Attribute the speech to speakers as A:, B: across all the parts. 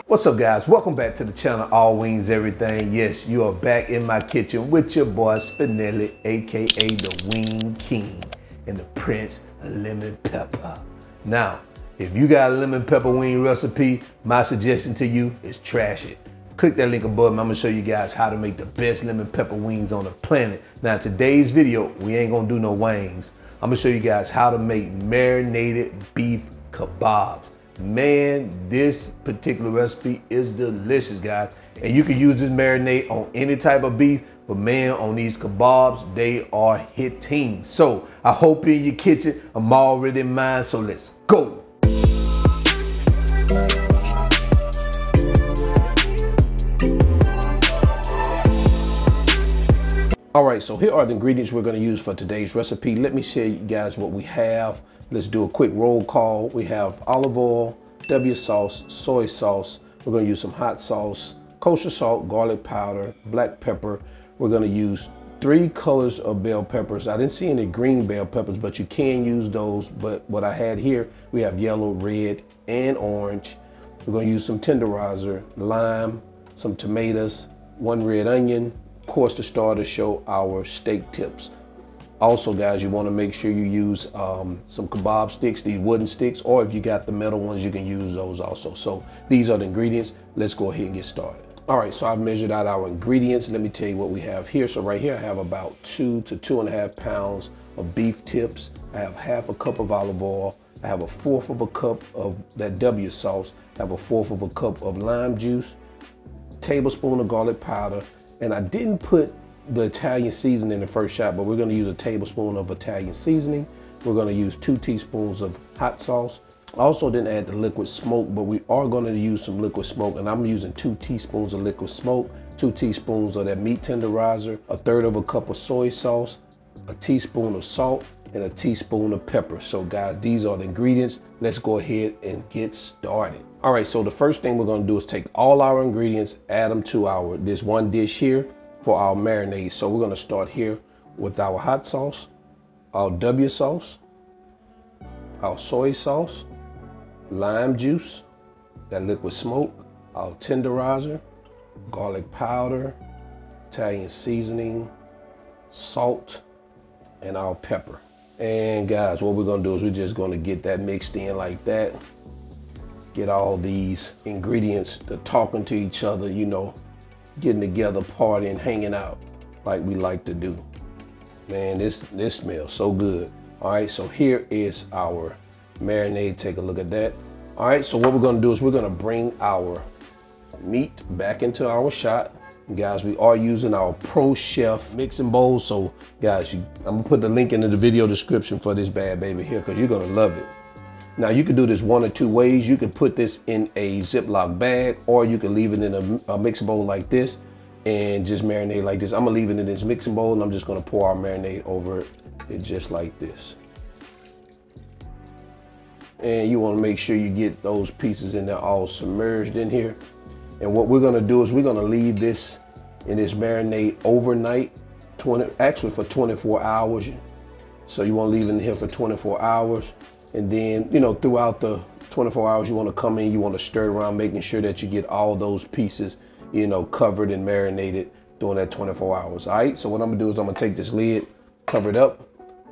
A: What's up, guys? Welcome back to the channel, All Wings Everything. Yes, you are back in my kitchen with your boy Spinelli, aka the Wing King and the Prince of Lemon Pepper. Now, if you got a lemon pepper wing recipe, my suggestion to you is trash it. Click that link above and I'm gonna show you guys how to make the best lemon pepper wings on the planet. Now, today's video, we ain't gonna do no wings. I'm gonna show you guys how to make marinated beef kebabs. Man, this particular recipe is delicious, guys. And you can use this marinade on any type of beef, but man, on these kebabs, they are hitting. So I hope you're in your kitchen. I'm already in mine, so let's go. All right, so here are the ingredients we're gonna use for today's recipe. Let me show you guys what we have. Let's do a quick roll call. We have olive oil, W sauce, soy sauce. We're gonna use some hot sauce, kosher salt, garlic powder, black pepper. We're gonna use 3 colors of bell peppers. I didn't see any green bell peppers, but you can use those. But what I had here, we have yellow, red, and orange. We're gonna use some tenderizer, lime, some tomatoes, 1 red onion, of course, to start to show our steak tips. Also, guys, you want to make sure you use some kebab sticks, these wooden sticks, or if you got the metal ones, you can use those also. So these are the ingredients. Let's go ahead and get started. All right, so I've measured out our ingredients. Let me tell you what we have here. So right here, I have about 2 to 2.5 pounds of beef tips. I have half a cup of olive oil. I have 1/4 of a cup of that W sauce. I have 1/4 of a cup of lime juice, tablespoon of garlic powder, and I didn't put the Italian seasoning in the first shot, but we're gonna use a tablespoon of Italian seasoning. We're gonna use 2 teaspoons of hot sauce. I also didn't add the liquid smoke, but we are gonna use some liquid smoke, and I'm using 2 teaspoons of liquid smoke, 2 teaspoons of that meat tenderizer, 1/3 of a cup of soy sauce, a teaspoon of salt, and a teaspoon of pepper. So guys, these are the ingredients. Let's go ahead and get started. All right, so the first thing we're gonna do is take all our ingredients, add them to this one dish here for our marinade. So we're gonna start here with our hot sauce, our W sauce, our soy sauce, lime juice, that liquid smoke, our tenderizer, garlic powder, Italian seasoning, salt, and our pepper. And guys, what we're gonna do is we're just gonna get that mixed in like that. Get all these ingredients to talking to each other, you know, getting together, partying, hanging out like we like to do. Man, this smells so good. All right, so here is our marinade. Take a look at that. All right, so what we're gonna do is we're gonna bring our meat back into our shot. Guys, we are using our Pro Chef mixing bowl. So guys, I'm gonna put the link into the video description for this bad baby here because you're gonna love it. Now you can do this 1 or 2 ways. You can put this in a Ziploc bag, or you can leave it in a mixing bowl like this and just marinate like this. I'm gonna leave it in this mixing bowl and I'm just gonna pour our marinade over it just like this. And you wanna make sure you get those pieces in there all submerged in here. And what we're gonna do is we're gonna leave this in this marinade overnight, actually for 24 hours. So you wanna leave it in here for 24 hours. And then, you know, throughout the 24 hours, you want to come in, you want to stir it around, making sure that you get all those pieces, you know, covered and marinated during that 24 hours. All right, so what I'm gonna do is I'm gonna take this lid, cover it up,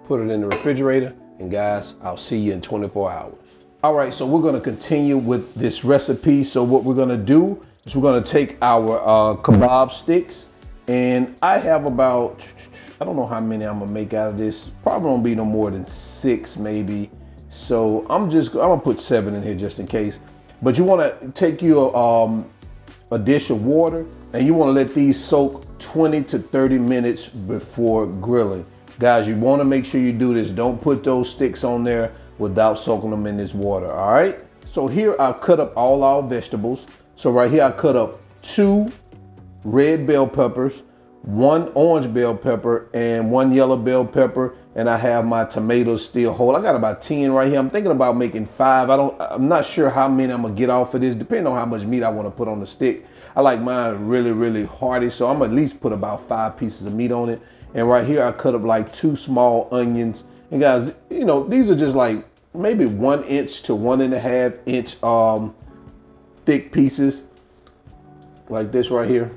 A: put it in the refrigerator, and guys, I'll see you in 24 hours. All right, so we're gonna continue with this recipe. So what we're gonna do is we're gonna take our kebab sticks, and I have about, I don't know how many I'm gonna make out of this. Probably won't be no more than 6 maybe. So I'm gonna put 7 in here just in case. But you wanna take your a dish of water and you wanna let these soak 20 to 30 minutes before grilling. Guys, you wanna make sure you do this. Don't put those sticks on there without soaking them in this water, all right? So here I've cut up all our vegetables. So right here I cut up 2 red bell peppers, 1 orange bell pepper, and 1 yellow bell pepper, and I have my tomatoes still whole. I got about 10 right here. I'm thinking about making 5. I'm not sure how many I'm gonna get off of this, depending on how much meat I wanna put on the stick. I like mine really, really hearty, so I'm gonna at least put about 5 pieces of meat on it. And right here, I cut up like 2 small onions, And guys, you know, these are just like maybe 1 inch to 1.5 inch thick pieces like this right here.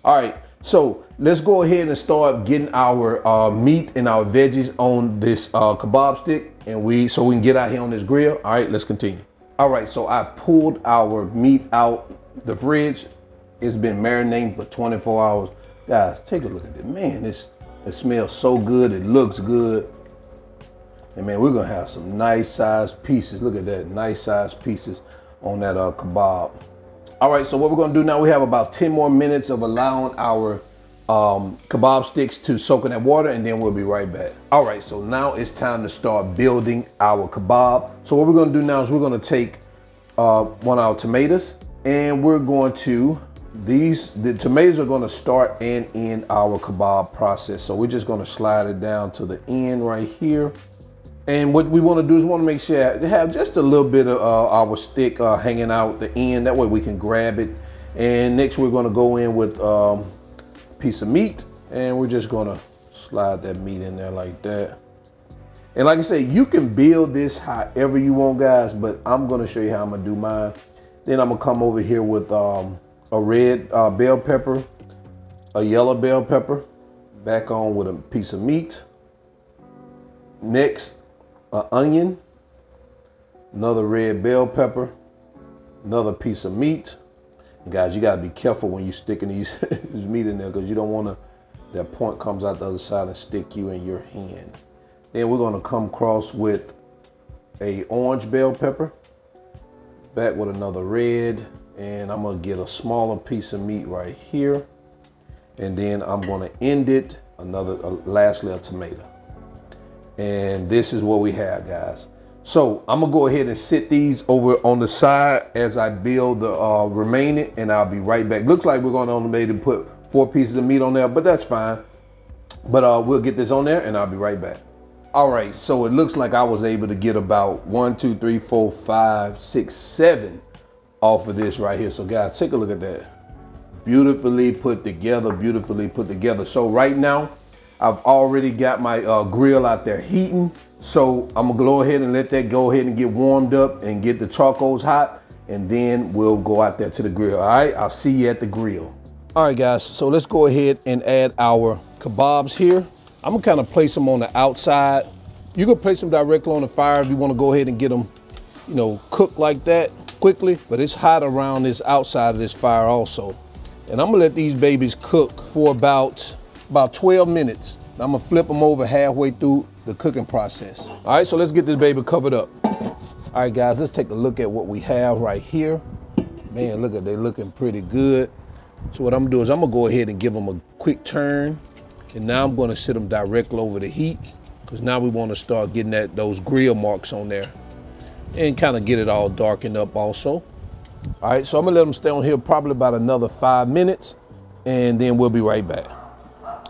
A: All right, so let's go ahead and start getting our meat and our veggies on this kebab stick, and so we can get out here on this grill. All right, let's continue. All right, so I've pulled our meat out the fridge. It's been marinating for 24 hours. Guys, take a look at it. Man, it smells so good. It looks good. And man, we're gonna have some nice sized pieces. Look at that, nice sized pieces on that kebab. All right, so what we're gonna do now, we have about 10 more minutes of allowing our kebab sticks to soak in that water, and then we'll be right back. All right, so now it's time to start building our kebab. So what we're gonna do now is we're gonna take one of our tomatoes, and we're going to, the tomatoes are gonna start and end our kebab process. So we're just gonna slide it down to the end right here. And what we want to do is want to make sure to have just a little bit of our stick hanging out the end. That way we can grab it. And next we're going to go in with a piece of meat, and we're just going to slide that meat in there like that. And like I say, you can build this however you want, guys, but I'm going to show you how I'm going to do mine. Then I'm going to come over here with a red bell pepper, a yellow bell pepper, back on with a piece of meat. Next, an onion, another red bell pepper, another piece of meat. And guys, you gotta be careful when you're sticking these this meat in there, because you don't wanna, that point comes out the other side and stick you in your hand. Then we're gonna come across with a orange bell pepper, back with another red, and I'm gonna get a smaller piece of meat right here. And then I'm gonna end it, lastly a tomato. And this is what we have, guys. So I'm gonna go ahead and sit these over on the side as I build the remaining, and I'll be right back. Looks like we're gonna only maybe put 4 pieces of meat on there, but that's fine. But we'll get this on there and I'll be right back. All right, so it looks like I was able to get about 1, 2, 3, 4, 5, 6, 7 off of this right here. So guys, take a look at that. Beautifully put together, beautifully put together. So right now, I've already got my grill out there heating. So I'm gonna go ahead and let that go ahead and get warmed up and get the charcoals hot, and then we'll go out there to the grill. All right, I'll see you at the grill. All right, guys, so let's go ahead and add our kebabs here. I'm gonna kind of place them on the outside. You can place them directly on the fire if you wanna go ahead and get them, you know, cooked like that quickly, but it's hot around this outside of this fire also. And I'm gonna let these babies cook for about 12 minutes. I'm gonna flip them over halfway through the cooking process. All right, so let's get this baby covered up. All right, guys, let's take a look at what we have right here. Man, look at, they looking pretty good. So what I'm gonna do is I'm gonna go ahead and give them a quick turn. And now I'm gonna sit them directly over the heat, because now we wanna start getting those grill marks on there and kind of get it all darkened up also. All right, so I'm gonna let them stay on here probably about another 5 minutes, and then we'll be right back.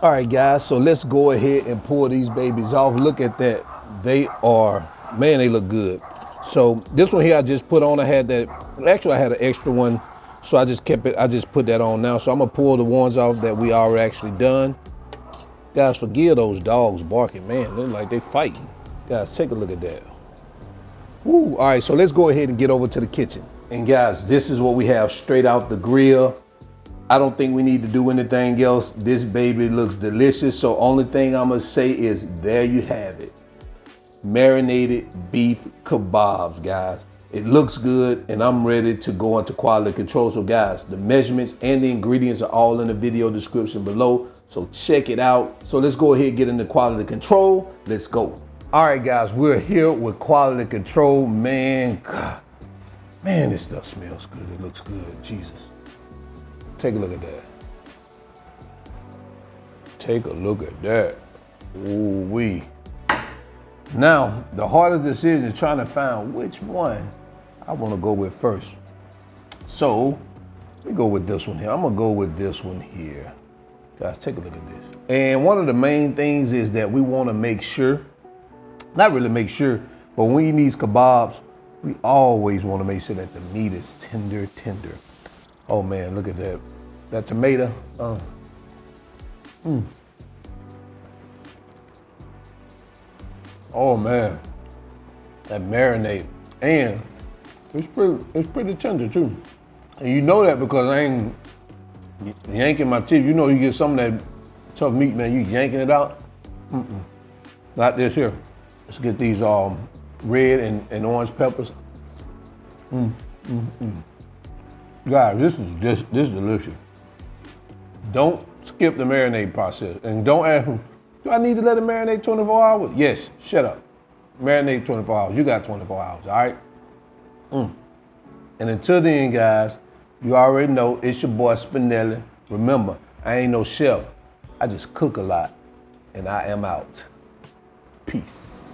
A: All right, guys, so let's go ahead and pull these babies off. Look at that. They are, man, they look good. So this one here I just put on. I had that, actually I had an extra one, so I just kept it, I just put that on now. So I'm gonna pull the ones off that we already actually done. Guys, forgive those dogs barking, man. They're like they fighting. Guys, take a look at that. Woo. All right, so let's go ahead and get over to the kitchen. And guys, this is what we have straight out the grill. I don't think we need to do anything else. This baby looks delicious. So only thing I'm gonna say is there you have it. Marinated beef kebabs, guys. It looks good, and I'm ready to go into quality control. So guys, the measurements and the ingredients are all in the video description below. So check it out. So let's go ahead and get into quality control. Let's go. All right, guys, we're here with quality control. Man, God, man, this stuff smells good. It looks good, Jesus. Take a look at that. Take a look at that. Ooh-wee. Now, the hardest decision is trying to find which one I want to go with first. So, let me go with this one here. I'm going to go with this one here. Guys, take a look at this. And one of the main things is that we want to make sure, not really make sure, but when we eat these kebabs, we always want to make sure that the meat is tender. Oh man, look at that. That tomato. Oh man, that marinade. And it's pretty tender too. And you know that because I ain't yanking my teeth. You know you get some of that tough meat, man, you yanking it out. Not this here. Let's get these red and orange peppers. Guys, this is delicious. Don't skip the marinade process. And don't ask me, do I need to let it marinate 24 hours? Yes, shut up. Marinate 24 hours. You got 24 hours, all right? And until then, guys, you already know it's your boy Spinelli. Remember, I ain't no chef. I just cook a lot. And I am out. Peace.